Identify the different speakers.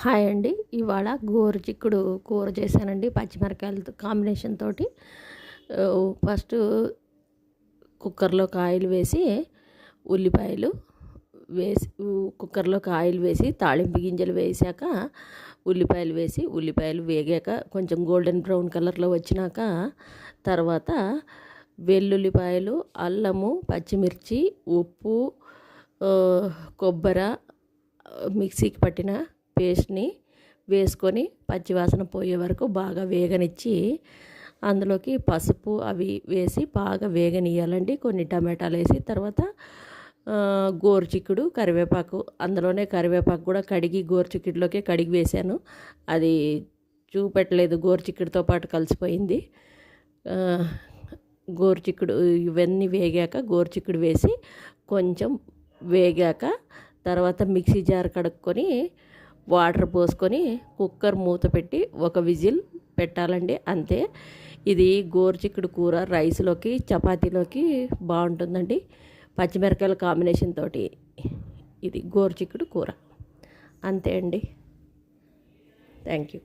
Speaker 1: Hi అండి. ఇవాళ గోరుచిక్కుడు కూర చేశానండి పచ్చిమిరపకాయలతో కాంబినేషన్ తోటి. ఫస్ట్ కుక్కర్లోకి ఆయిల్ వేసి ఉల్లిపాయలు వేసి కుక్కర్లోకి ఆయిల్ వేసి తాళింపు గింజలు వేసాక ఉల్లిపాయలు వేసి ఉల్లిపాయలు వేగాక కొంచెం గోల్డెన్ బ్రౌన్ కలర్లో వచ్చినాక తర్వాత వెల్లుల్లిపాయలు, అల్లము, పచ్చిమిర్చి, ఉప్పు, కొబ్బరి మిక్సీకి పట్టిన పేస్ట్ని వేసుకొని పచ్చివాసన పోయే వరకు బాగా వేగనిచ్చి అందులోకి పసుపు అవి వేసి బాగా వేగనియాలండి. కొన్ని టమాటాలు వేసి తర్వాత గోరుచిక్కుడు, కరివేపాకు, అందులోనే కరివేపాకు కూడా కడిగి గోరుచిక్కుడులోకే కడిగి వేసాను. అది చూపెట్టలేదు, గోరుచిక్కుడుతో పాటు కలిసిపోయింది. గోరుచిక్కుడు ఇవన్నీ వేగాక గోరుచిక్కుడు వేసి కొంచెం వేగాక తర్వాత మిక్సీ జార్ కడుక్కొని వాటర్ పోసుకొని కుక్కర్ మూత పెట్టి ఒక విజిల్ పెట్టాలండి, అంతే. ఇది గోరుచిక్కుడు కూర రైస్లోకి చపాతీలోకి బాగుంటుందండి. పచ్చిమిరపకాయల కాంబినేషన్ తోటి ఇది గోరుచిక్కుడు కూర, అంతే అండి. Thank you.